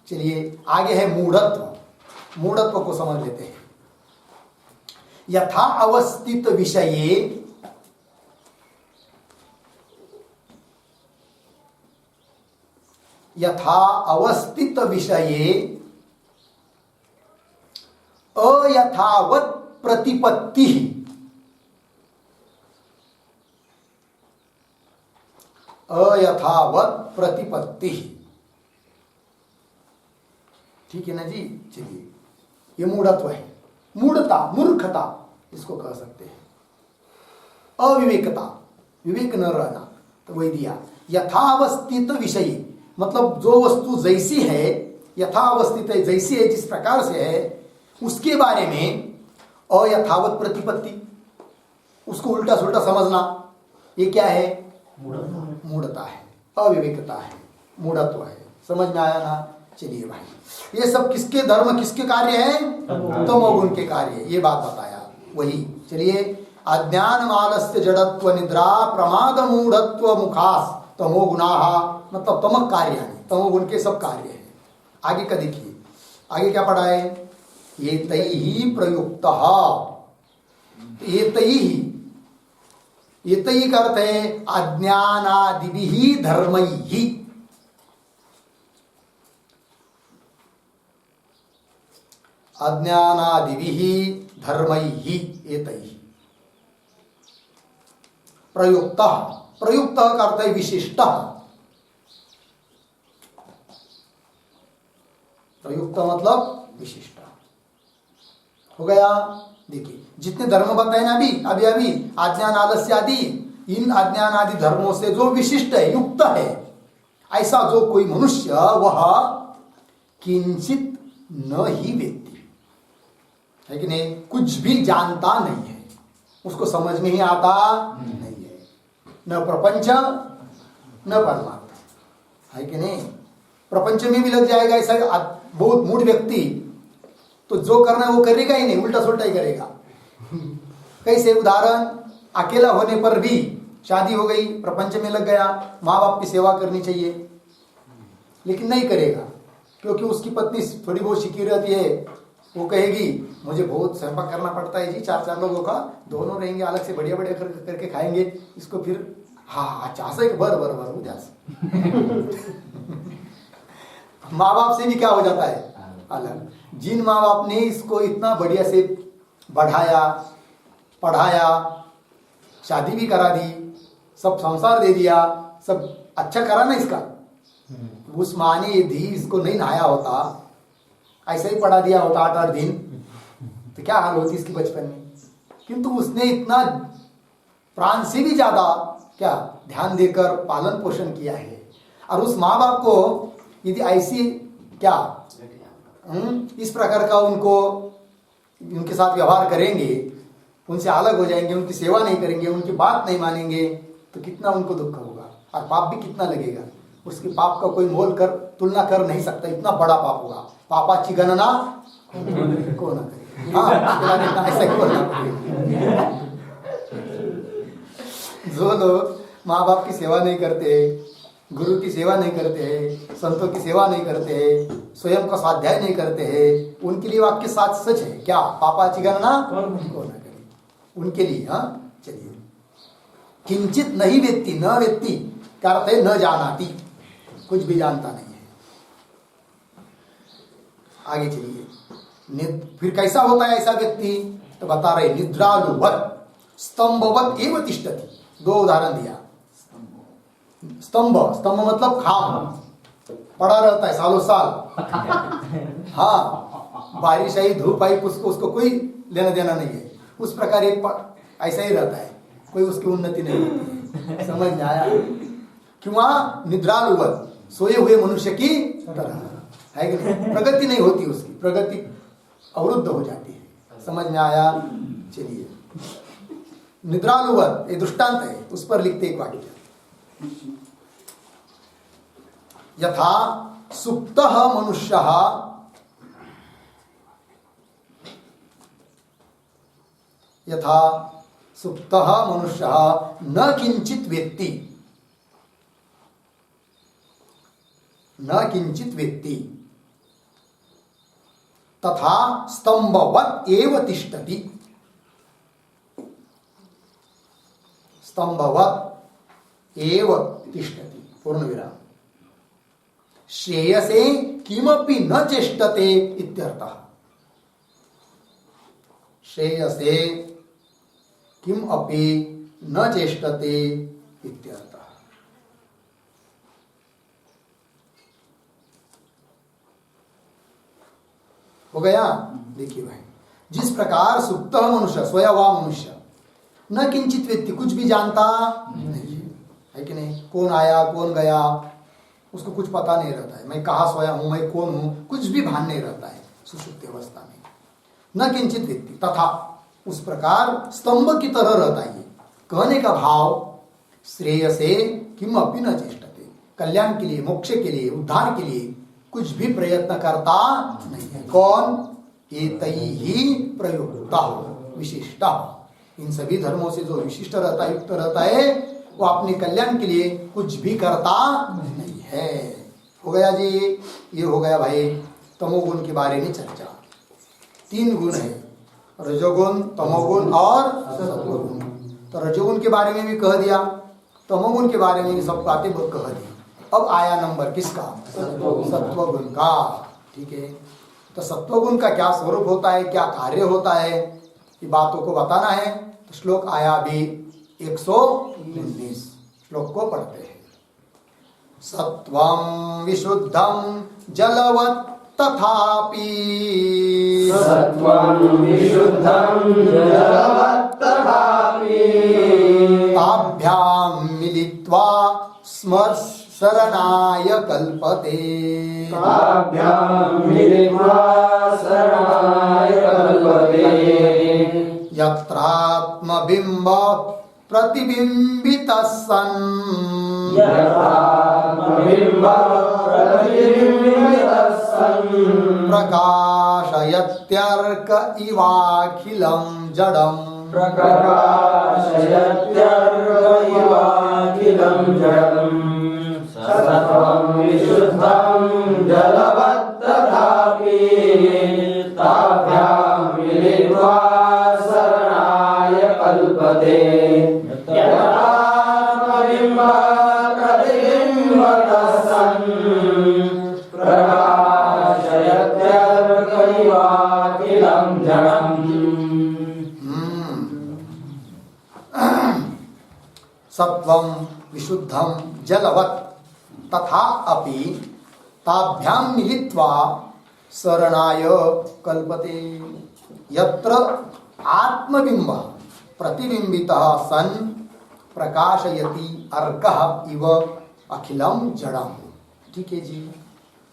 [SPEAKER 1] चलिए आगे है मूढ़त्व। मूढ़त्व को समझ लेते हैं। यथा अवस्थित विषये यथा अवस्थित विषये अयथावत प्रतिपत्ति, अयथावत प्रतिपत्ति। ठीक है ना जी। चलिए, ये मूढ़त्व है। मूढ़ता, मूर्खता इसको कह सकते हैं। अविवेकता, विवेक न रहना, तो वही दिया। यथावस्थित विषय मतलब जो वस्तु जैसी है, यथावस्थित है, जैसी है, जिस प्रकार से है, उसके बारे में अयथावत प्रतिपत्ति, उसको उल्टा सुल्टा समझना, ये क्या है, मूढ़ता है, अविवेकता है, मूढ़त्व है। समझ में आया ना। चलिए भाई, ये सब किसके धर्म, किसके कार्य है, तमोगुण के कार्य, ये बात बताया वही। चलिए, अज्ञान मालस्य जड़त्व निद्रा प्रमाद मूढ़त्व मुखास तमोगुणाः, मतलब तमक कार्य, तमोगुण के सब कार्य है। आगे का देखिए, आगे क्या पढ़ा है, ये तैहि प्रयुक्तः, ये तैहि का अर्थ है अज्ञानादिभिः धर्मैहि, अज्ञानादिभिः धर्मैहि एतैहि प्रयुक्तः। प्रयुक्तः का अर्थ है विशिष्टः। प्रयुक्त मतलब विशिष्ट हो गया। देखिए, जितने धर्म बताए ना अभी अज्ञान आलस्य आदि, इन अज्ञान आदि धर्मों से जो विशिष्ट है, युक्त है, ऐसा जो कोई मनुष्य, वह किंचित न ही वेत्ति, है कि नहीं, कुछ भी जानता नहीं है, उसको समझ में ही आता नहीं है, न प्रपंच न परमात्मा, है कि नहीं। प्रपंच में भी लग जाएगा ऐसा बहुत मूढ़ व्यक्ति, तो जो करना है वो करेगा ही नहीं, उल्टा सुल्टा ही करेगा। कैसे, उदाहरण, अकेला होने पर भी शादी हो गई, प्रपंच में लग गया, माँ बाप की सेवा करनी चाहिए, लेकिन नहीं करेगा, क्योंकि उसकी पत्नी थोड़ी बहुत शिकी रहती है, वो कहेगी मुझे बहुत सहपा करना पड़ता है जी, 4-4 लोगों का, दोनों रहेंगे अलग से, बढ़िया बढ़िया करके खाएंगे, इसको फिर हाँ चासा एक बर उदास। माँ बाप से भी क्या हो जाता है अलग। जिन माँ बाप ने इसको इतना बढ़िया से बढ़ाया, पढ़ाया, शादी भी करा दी, सब संसार दे दिया, सब अच्छा करा ना इसका, उस माँ ने यदि इसको नहीं नहाया होता, ऐसा ही पढ़ा दिया होता 8-8 दिन, तो क्या हाल होती इसकी बचपन में। किंतु उसने इतना प्राण से भी ज्यादा क्या ध्यान देकर पालन पोषण किया है, और उस माँ बाप को यदि ऐसी क्या इस प्रकार का उनके साथ व्यवहार करेंगे, उनसे अलग हो जाएंगे, उनकी सेवा नहीं करेंगे, उनकी बात नहीं मानेंगे, तो कितना उनको दुख होगा, और पाप भी कितना लगेगा। उसके पाप का कोई मोल कर तुलना कर नहीं सकता, इतना बड़ा पाप होगा। पापाची गणना को ना करे, हाँ ऐसा ही बोलना पड़ेगा। जो लोग माँ बाप की सेवा नहीं करते, गुरु की सेवा नहीं करते हैं, संतों की सेवा नहीं करते हैं, स्वयं का स्वाध्याय नहीं करते हैं, उनके लिए वाक्य साथ सच है क्या, पापाची गणना को न करे, उनके लिए। हाँ चलिए, किंचित नहीं वेत्ति, न वेत्ति क्या अर्थ है, न जानाति, कुछ भी जानता नहीं है। आगे चलिए, फिर कैसा होता है ऐसा व्यक्ति, तो बता रहे निद्रालुवत स्तंभवत एव तिष्ठति। 2 उदाहरण दिया। स्तंभ मतलब खाम, पड़ा रहता है सालों साल, हाँ बारिश आई धूप आई उसको कोई लेना देना नहीं है, उस प्रकार एक ऐसा ही रहता है। कोई उसकी उन्नति नहीं होती है। समझ में आया? क्यों? निद्रालुवत, सोए हुए मनुष्य की तरह है कि नहीं? प्रगति नहीं होती उसकी, प्रगति अवरुद्ध हो जाती है। समझ में आया? चलिए, निद्रालुवत ये दृष्टांत है, उस पर लिखते एक वाक्य, यथा सुप्तः मनुष्यः यथा सुप्तः मनुष्यः न किंचित वेत्ति, न किंचित वेत्ति तथा स्तंभवत् एव तिष्ठति, स्तंभवत् एव तिष्ठति, पूर्ण विराम। श्रेयसे किमपि न चेष्टते इत्यर्थः। श्रेयसे किम अपि न चेष्टते इत्यर्थः। हो गया? देखिए भाई, जिस प्रकार सुप्त मनुष्य, सोया हुआ मनुष्य, न किंचित व्यक्ति, कुछ भी जानता नहीं है कि नहीं? कौन आया कौन गया उसको कुछ पता नहीं रहता है, मैं कहाँ सोया हूं, मैं कौन हूं, कुछ भी भान नहीं रहता है सुषुप्ति अवस्था में। न किंचित व्यक्ति, तथा उस प्रकार स्तंभ की तरह रहता है। कहने का भाव, श्रेयसे किम अपि न चेष्टते, कल्याण के लिए, मोक्ष के लिए, उद्धार के लिए कुछ भी प्रयत्न करता नहीं है। कौन? एतैहि प्रयुक्ता विशिष्टा, इन सभी धर्मों से जो विशिष्ट रहता है, युक्त रहता है, वो अपने कल्याण के लिए कुछ भी करता नहीं है। हो गया जी? ये हो गया भाई तमोगुण के बारे में चर्चा। 3 गुण है, रजोगुण, तमोगुण और सत्वगुण। तो रजोगुण के बारे में भी कह दिया, तमोगुण के बारे में भी सब बातें कह दी। अब आया नंबर किसका? सत्वगुण का। ठीक है, तो सत्वगुण का क्या स्वरूप होता है, क्या कार्य होता है, ये बातों को बताना है। तो श्लोक आया अभी 119, श्लोक को पढ़ते हैं। सत्वं विशुद्धं जलवत् तथापि,
[SPEAKER 2] सत्वं विशुद्धं जलवत् तथापि,
[SPEAKER 1] ताभ्यां मिलित्वा शरणाय कल्पते,
[SPEAKER 2] ताभ्यां मिलित्वा शरणाय कल्पते,
[SPEAKER 1] यत्रात्मबिम्ब प्रतिबिम्बितः सन्,
[SPEAKER 2] यत्रात्मबिम्ब प्रतिबिम्बितः सन्,
[SPEAKER 1] प्रकाशयत्यर्क इवाखिलं जडम्,
[SPEAKER 2] प्रकाशयत्यर्क इवाखिलं जडम्। सत्वं विशुद्धं जलवत् तथापि, ताभ्यां मिलित्वा शरणाय कल्पते, यत्रात्मबिम्ब प्रतिबिम्बितः सन्, प्रकाशयत्यर्क इवाखिलं जडम्।
[SPEAKER 1] सत्वं विशुद्धं जलवत् तथा अपि ताभ्यां मिलित्वा शरणाय कल्पते, यत्र आत्मबिंब प्रतिबिंबितः सन् प्रकाशयति अर्कः इव अखिलम जड़म। ठीक है जी,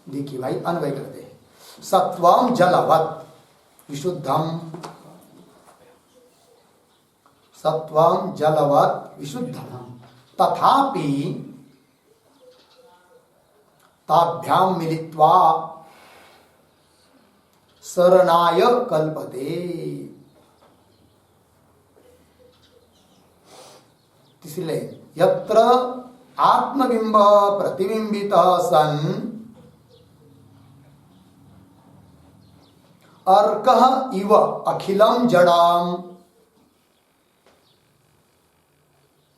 [SPEAKER 1] देखिए भाई अन्वय करते हैं। सत्वं जलवत् विशुद्धम, सत्वं जलवत् विशुद्धम तथापि ताभ्यां मिलित्वा शरणाय कल्पते। तीसरे, यत्र आत्मबिंब प्रतिबिंबितः सन् अर्कः इव अखिलं जडाम,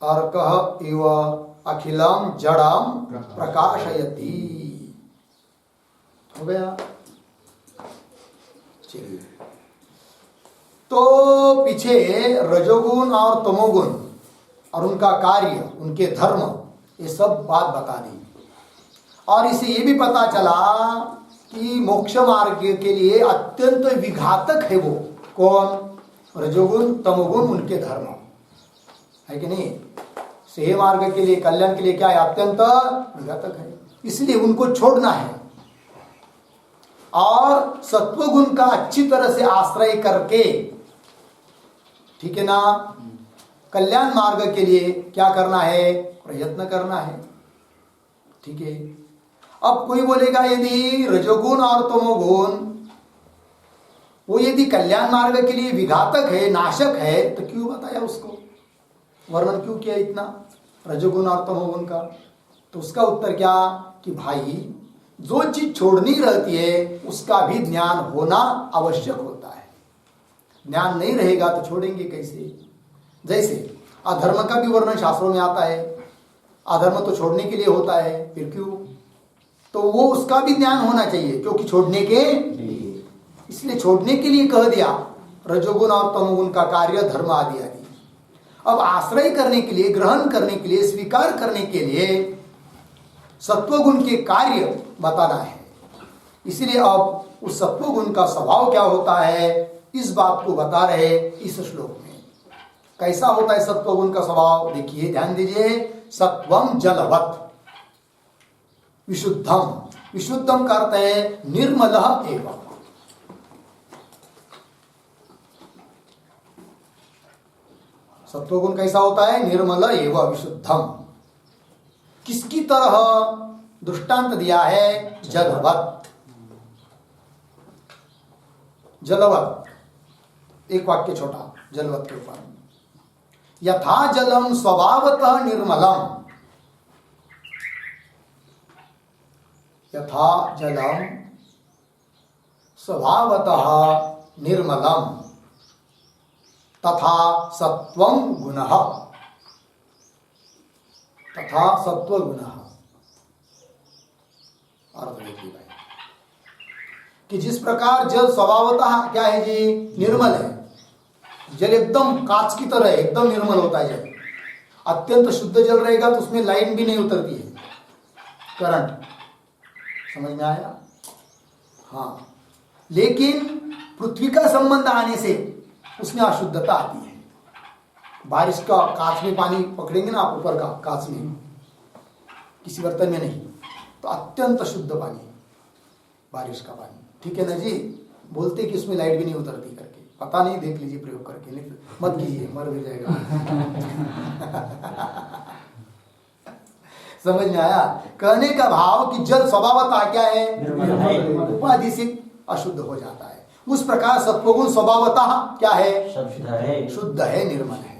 [SPEAKER 1] अर्कः इव अखिलम जड़म प्रकाशयति। हो गया? चलिए, तो पीछे रजोगुण और तमोगुण और उनका कार्य, उनके धर्म, ये सब बात बता दी। और इससे ये भी पता चला कि मोक्ष मार्ग के लिए अत्यंत विघातक है वो कौन? रजोगुण तमोगुण, उनके धर्म। है कि नहीं? सेह मार्ग के लिए, कल्याण के लिए क्या है? अत्यंत विघातक है, इसलिए उनको छोड़ना है। और सत्वगुण का अच्छी तरह से आश्रय करके, ठीक है ना, कल्याण मार्ग के लिए क्या करना है? प्रयत्न करना है। ठीक है। अब कोई बोलेगा यदि रजोगुण और तमोगुण वो यदि कल्याण मार्ग के लिए विघातक है, नाशक है, तो क्यों बताया उसको, वर्णन क्यों किया इतना रजोगुण और तमोगुण का? तो उसका उत्तर क्या कि भाई जो चीज छोड़नी रहती है उसका भी ज्ञान होना आवश्यक होता है। ज्ञान नहीं रहेगा तो छोड़ेंगे कैसे? जैसे अधर्म का भी वर्णन शास्त्रों में आता है, अधर्म तो छोड़ने के लिए होता है, फिर क्यों? तो वो उसका भी ज्ञान होना चाहिए, क्योंकि छोड़ने के लिए, इसलिए छोड़ने के लिए कह दिया रजोगुण और तमोगुण का कार्य धर्म आदि आदि। अब आश्रय करने के लिए, ग्रहण करने के लिए, स्वीकार करने के लिए सत्वगुण के कार्य बताना है। इसलिए अब उस सत्वगुण का स्वभाव क्या होता है, इस बात को बता रहे इस श्लोक में। कैसा होता है सत्वगुण का स्वभाव? देखिए, ध्यान दीजिए। सत्वम जलवत् विशुद्धम, विशुद्धम का अर्थ है निर्मलः एवं। सत्वगुण कैसा होता है? निर्मल एवं विशुद्धम। किसकी तरह दृष्टांत दिया है? जलवत्। जलवत्, एक वाक्य छोटा जलवत् के ऊपर। यथा जलम स्वभावतः निर्मलम, यथा जलम स्वभावतः निर्मलम तथा सत्वं गुणः, तथा सत्व गुणः। अर्थ देखिए भाई कि जिस प्रकार जल स्वभावतः क्या है जी? निर्मल है। जल एकदम कांच की तरह है, एकदम निर्मल होता है जल। अत्यंत शुद्ध जल रहेगा तो उसमें लाइन भी नहीं उतरती है, करंट। समझ में आया? हाँ। लेकिन पृथ्वी का संबंध आने से उसमें अशुद्धता आती है। बारिश का कांच में पानी पकड़ेंगे ना आप, ऊपर का कांच में, किसी बर्तन में नहीं, तो अत्यंत शुद्ध पानी, बारिश का पानी। ठीक है ना जी? बोलते कि उसमें लाइट भी नहीं उतरती करके, पता नहीं, देख लीजिए प्रयोग करके, नहीं मत कीजिए, मर भी जाएगा। समझ में आया? कहने का भाव कि जल स्वभावतः क्या है? उपाधि से अशुद्ध हो जाता है। उस प्रकार सत्वगुण स्वभावतः क्या है? शुद्ध है, निर्मल है।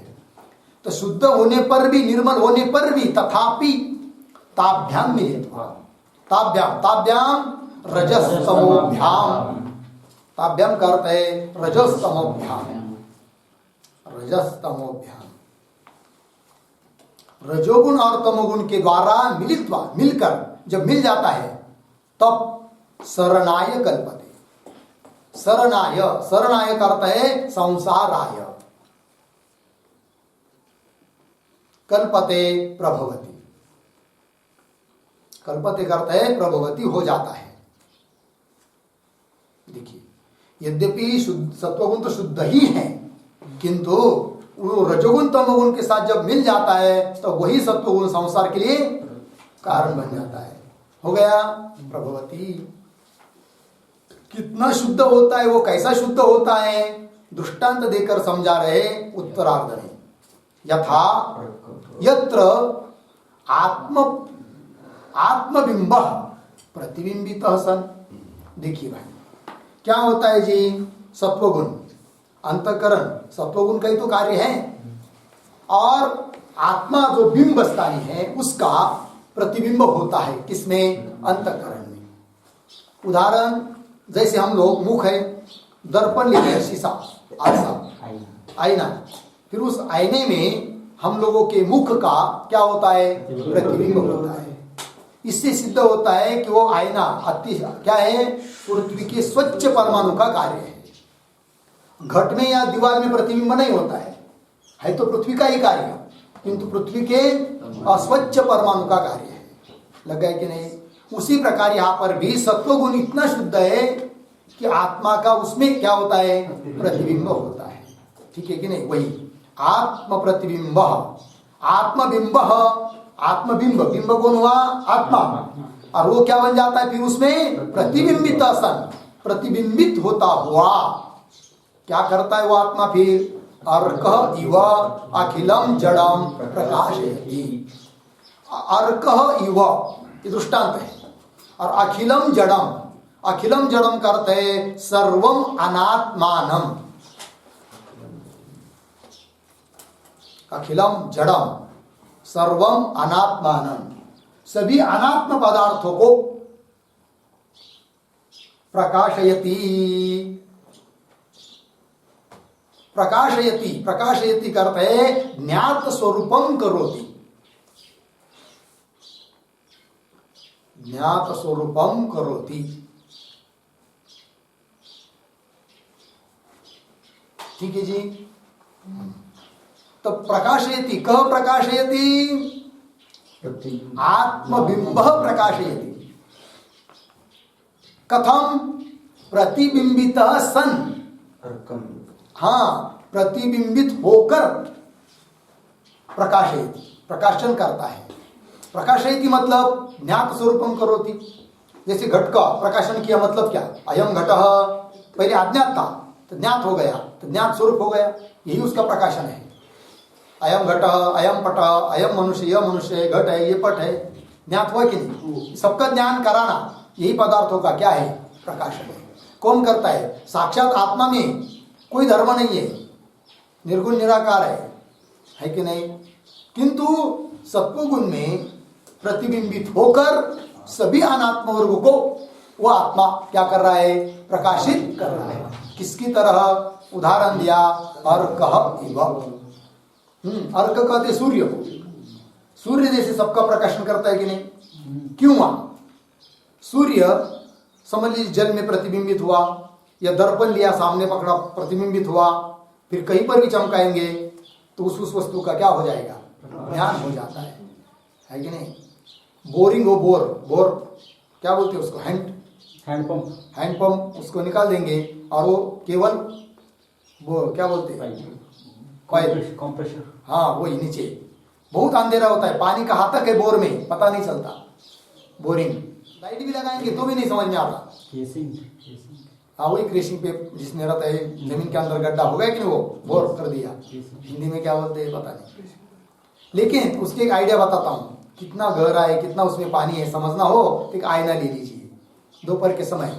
[SPEAKER 1] तो शुद्ध होने पर भी, निर्मल होने पर भी, तथापि ताभ्याम मिलित्वा, ताभ्याम, ताभ्याम रजस्तमोभ्याम, ताभ्याम का अर्थ है रजस्तमोभ्याम, रजस्तमोभ्याम। रजोगुण और तमोगुण के द्वारा मिलित्वा, मिलकर जब मिल जाता है तब शरणाय कल्पते। शरणाय, शरणाय का अर्थ है संसाराय, कल्पते प्रभवती, कल्पते का अर्थ है प्रभवती, हो जाता है। देखिए, यद्यपि सत्वगुण तो शुद्ध ही है, किंतु वो रजोगुण तमोगुण के साथ जब मिल जाता है तो वही सत्वगुण संसार के लिए कारण बन जाता है। हो गया प्रभवती। कितना शुद्ध होता है वो, कैसा शुद्ध होता है, दृष्टांत देकर समझा रहे उत्तरार्ध में। यथा यत्र आत्मबिंब प्रतिबिंबितः सन। देखिए भाई, क्या होता है जी? सत्वगुण, अंतःकरण सत्वगुण का ही तो कार्य है, और आत्मा जो बिंब स्थानी है उसका प्रतिबिंब होता है किसमें? अंतःकरण में। उदाहरण, जैसे हम लोग मुख है, दर्पण लेते हैं, शीशा, आईना, फिर उस आईने में हम लोगों के मुख का क्या होता है? प्रतिबिंब होता है। इससे सिद्ध होता है कि वो आईना अति क्या है? पृथ्वी के स्वच्छ परमाणु का कार्य है। घट में या दीवार में प्रतिबिंब नहीं होता है तो पृथ्वी का ही कार्य, किंतु पृथ्वी के अस्वच्छ परमाणु का कार्य है। लग गया कि नहीं? उसी प्रकार यहाँ पर भी सत्वगुण इतना शुद्ध है कि आत्मा का उसमें क्या होता है? प्रतिबिंब होता है। ठीक है कि नहीं? वही आत्म प्रतिबिंब, आत्मबिंब, आत्मबिंब, बिंब कौन हुआ? आत्मा। और वो क्या बन जाता है फिर उसमें? प्रतिबिंबित सन, प्रतिबिंबित होता हुआ क्या करता है वो आत्मा फिर? अर्क इव अखिलम जड़म प्रकाशयति। अर्क इव ये दृष्टांत है। और अखिलम जड़म, अखिलम जड़म करते है सर्वम अनात्मानम, अखिलम जड़म सर्वम अनात्मानम, सभी अनात्म पदार्थों को प्रकाशयति, प्रकाशयति, प्रकाशयति करते है ज्ञात स्वरूपम करोति, ज्ञात स्वरूपम करोति। ठीक है जी। तो प्रकाशयति, कह प्रकाशयति? आत्मबिंब प्रकाशयति। कथम? प्रतिबिंबित सन, हाँ प्रतिबिंबित होकर प्रकाशयति, प्रकाशन करता है। प्रकाशयति मतलब ज्ञात स्वरूपम करोति। जैसे घट का प्रकाशन किया मतलब क्या? अयम घटः, पहले अज्ञात था तो ज्ञात हो गया, तो ज्ञात स्वरूप हो गया, यही उसका प्रकाशन है। अयम घट, अयम पट, अयम मनुष्य, यह मनुष्य, घट है, ये पट है, ज्ञात हुआ कि नहीं? सबका ज्ञान कराना यही पदार्थों का क्या है? प्रकाशन है। कौन करता है? साक्षात आत्मा में कोई धर्म नहीं है, निर्गुण निराकार है कि नहीं? किंतु सत्वगुण में प्रतिबिंबित होकर सभी अनात्म वर्ग को वो आत्मा क्या कर रहा है? प्रकाशित कर रहा है। किसकी तरह? उदाहरण दिया अर्क इव। अर्क कहते सूर्य को, सूर्य जैसे सबका प्रकाशन करता है कि नहीं? क्यों? सूर्य समझ लीजिए जल में प्रतिबिंबित हुआ, या दर्पण लिया सामने पकड़ा प्रतिबिंबित हुआ, फिर कहीं पर भी चमकाएंगे तो उस वस्तु का क्या हो जाएगा? ज्ञान हो जाता है कि नहीं? बोरिंग हो, बोर, बोर क्या बोलते हैं उसको? हैंडपंप, हैंडपंप उसको निकाल देंगे और वो केवल वो क्या बोलते हैं? कंप्रेसर, हाँ वही। नीचे बहुत अंधेरा होता है, पानी कहाँ तक है बोर में पता नहीं चलता। बोरिंग लाइट भी लगाएंगे तो भी नहीं समझ में आता। हाँ वही क्रेशिंग पे जिसमें रहता है, जमीन के अंदर गड्ढा हो गया कि नहीं, वो बोर कर दिया। हिंदी में क्या बोलते हैं पता नहीं, लेकिन उसके एक आइडिया बताता हूँ। कितना गहरा है, कितना उसमें पानी है, समझना हो तो एक आईना ले लीजिए। दोपहर के समय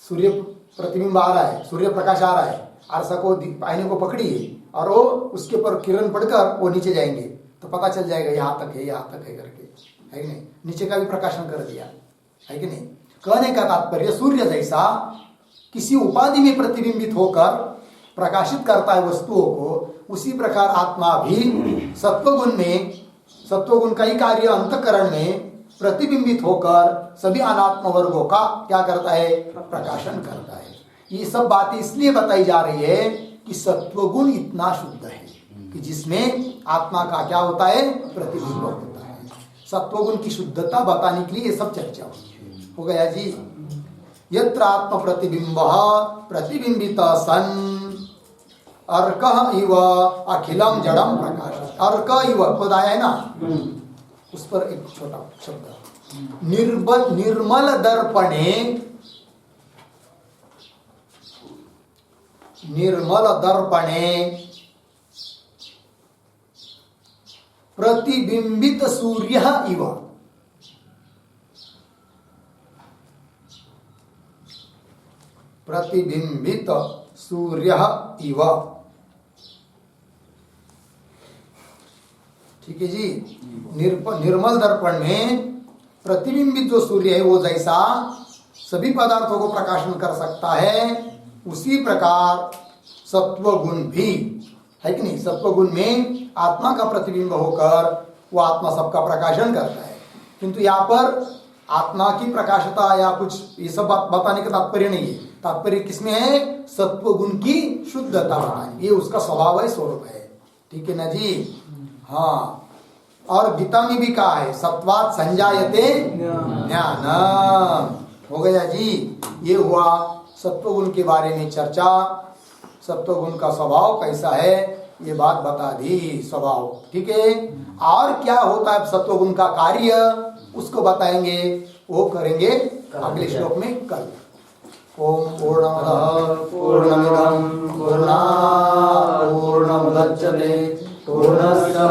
[SPEAKER 1] सूर्य प्रतिबिंब आ रहा है, सूर्य प्रकाश आ रहा है, आरसा को आईने को पकड़िए और वो उसके ऊपर किरण पड़कर वो नीचे जाएंगे तो पता चल जाएगा यहाँ तक है, यहाँ तक है करके, है कि नहीं? नीचे का भी प्रकाशन कर दिया, है कि नहीं? कहने का तात्पर्य सूर्य जैसा किसी उपाधि में प्रतिबिंबित होकर प्रकाशित करता है वस्तुओं को, उसी प्रकार आत्मा भी सत्वगुण में, सत्वगुण का ही कार्य अंतःकरण में प्रतिबिंबित होकर सभी अनात्म वर्गों का क्या करता है? प्रकाशन करता है। ये सब बातें इसलिए बताई जा रही है कि सत्वगुण इतना शुद्ध है कि जिसमें आत्मा का क्या होता है? प्रतिबिंब होता है। सत्वगुण की शुद्धता बताने के लिए ये सब चर्चा हो गया जी। यत्र आत्म प्रतिबिंब प्रतिबिंबित सन अर्क इव अखिलम जड़म प्रकाश। अर्क इव पद आया है ना, उस पर एक छोटा शब्द निर्मल दर्पणे, निर्मल दर्पणे प्रतिबिंबित सूर्य इव, प्रतिबिंबित सूर्य इव। ठीक है जी। निर्मल दर्पण में प्रतिबिंबित जो सूर्य है वो जैसा सभी पदार्थों को प्रकाशन कर सकता है, उसी प्रकार सत्वगुण भी, है कि नहीं? सत्वगुण में आत्मा का प्रतिबिंब होकर वो आत्मा सबका प्रकाशन करता है। किंतु यहाँ पर आत्मा की प्रकाशता या कुछ ये सब बात बताने का तात्पर्य नहीं है। तात्पर्य किसमें है? सत्वगुण की शुद्धता बतानी, ये उसका स्वभाव है, स्वरूप है। ठीक है ना जी? हाँ। और गीता में भी कहा है सत्वात् संजायते ज्ञान। हो गया जी। ये हुआ सत्वगुण के बारे में चर्चा। सत्वगुण का स्वभाव कैसा है ये बात बता दी स्वभाव, ठीक है। और क्या होता है सत्वगुण का कार्य उसको बताएंगे, वो करेंगे अगले श्लोक में कल। ओम पूर्णमदः पूर्णमिदं पूर्णात् पूर्णमुदच्यते पूर्णस्य